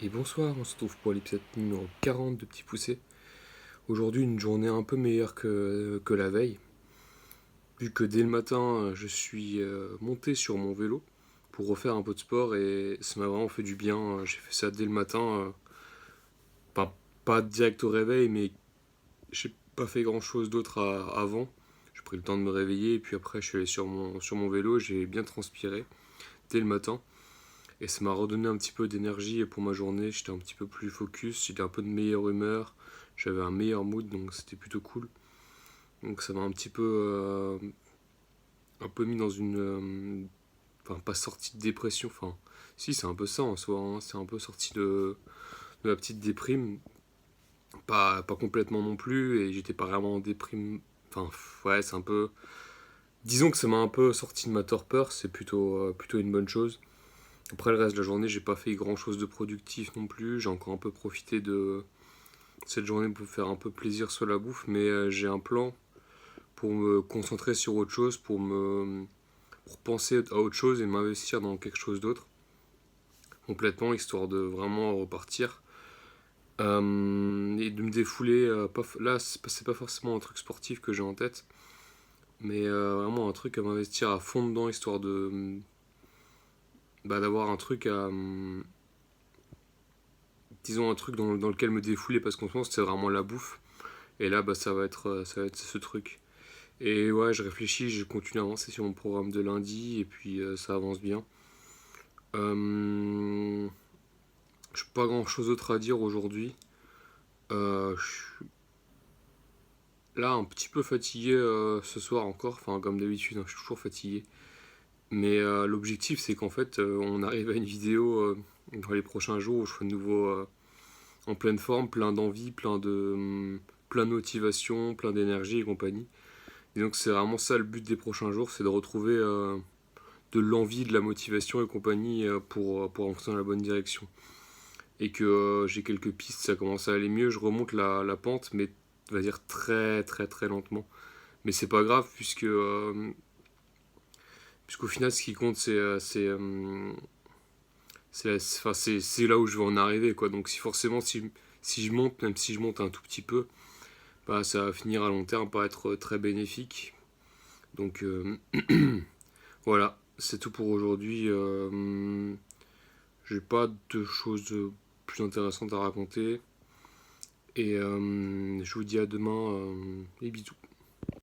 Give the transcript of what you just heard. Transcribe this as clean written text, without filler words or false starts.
Et bonsoir, on se retrouve pour l'épisode numéro 40 de Petit Poussé. Aujourd'hui, une journée un peu meilleure que la veille, vu que dès le matin, je suis monté sur mon vélo pour refaire un peu de sport et ça m'a vraiment fait du bien. J'ai fait ça dès le matin, enfin, pas direct au réveil, mais j'ai pas fait grand chose d'autre avant. J'ai pris le temps de me réveiller et puis après, je suis allé sur mon vélo, j'ai bien transpiré dès le matin. Et ça m'a redonné un petit peu d'énergie pour ma journée. J'étais un petit peu plus focus, j'étais un peu de meilleure humeur, j'avais un meilleur mood, donc c'était plutôt cool. Donc ça m'a un peu mis dans une, enfin pas sorti de dépression. Enfin, si c'est un peu ça en soi. Hein. C'est un peu sorti de la petite déprime, pas complètement non plus. Et j'étais pas vraiment en déprime. Enfin ouais, c'est un peu. Disons que ça m'a un peu sorti de ma torpeur. C'est plutôt une bonne chose. Après le reste de la journée, j'ai pas fait grand chose de productif non plus. J'ai encore un peu profité de cette journée pour faire un peu plaisir sur la bouffe, mais j'ai un plan pour me concentrer sur autre chose, pour penser à autre chose et m'investir dans quelque chose d'autre complètement, histoire de vraiment repartir. Et de me défouler, là c'est pas forcément un truc sportif que j'ai en tête, mais vraiment un truc à m'investir à fond dedans, histoire de d'avoir un truc disons un truc dans lequel me défouler, parce qu'en ce moment c'est vraiment la bouffe. Et là, ça va être ce truc. Et ouais, je réfléchis, je continue à avancer sur mon programme de lundi, et puis ça avance bien. Euh, je n'ai pas grand chose d'autre à dire aujourd'hui. Je suis là un petit peu fatigué ce soir encore, enfin comme d'habitude, hein, je suis toujours fatigué. Mais l'objectif, c'est qu'en fait, on arrive à une vidéo dans les prochains jours où je serai de nouveau en pleine forme, plein d'envie, plein de motivation, plein d'énergie et compagnie. Et donc c'est vraiment ça le but des prochains jours, c'est de retrouver de l'envie, de la motivation et compagnie pour avancer dans la bonne direction. Et que j'ai quelques pistes, ça commence à aller mieux, je remonte la pente, mais on va dire très très très lentement. Mais c'est pas grave puisqu'au final ce qui compte c'est là où je veux en arriver quoi. Donc si je monte, même si je monte un tout petit peu, bah, ça va finir à long terme par être très bénéfique. Donc voilà, c'est tout pour aujourd'hui. J'ai pas de choses plus intéressantes à raconter. Et je vous dis à demain et bisous.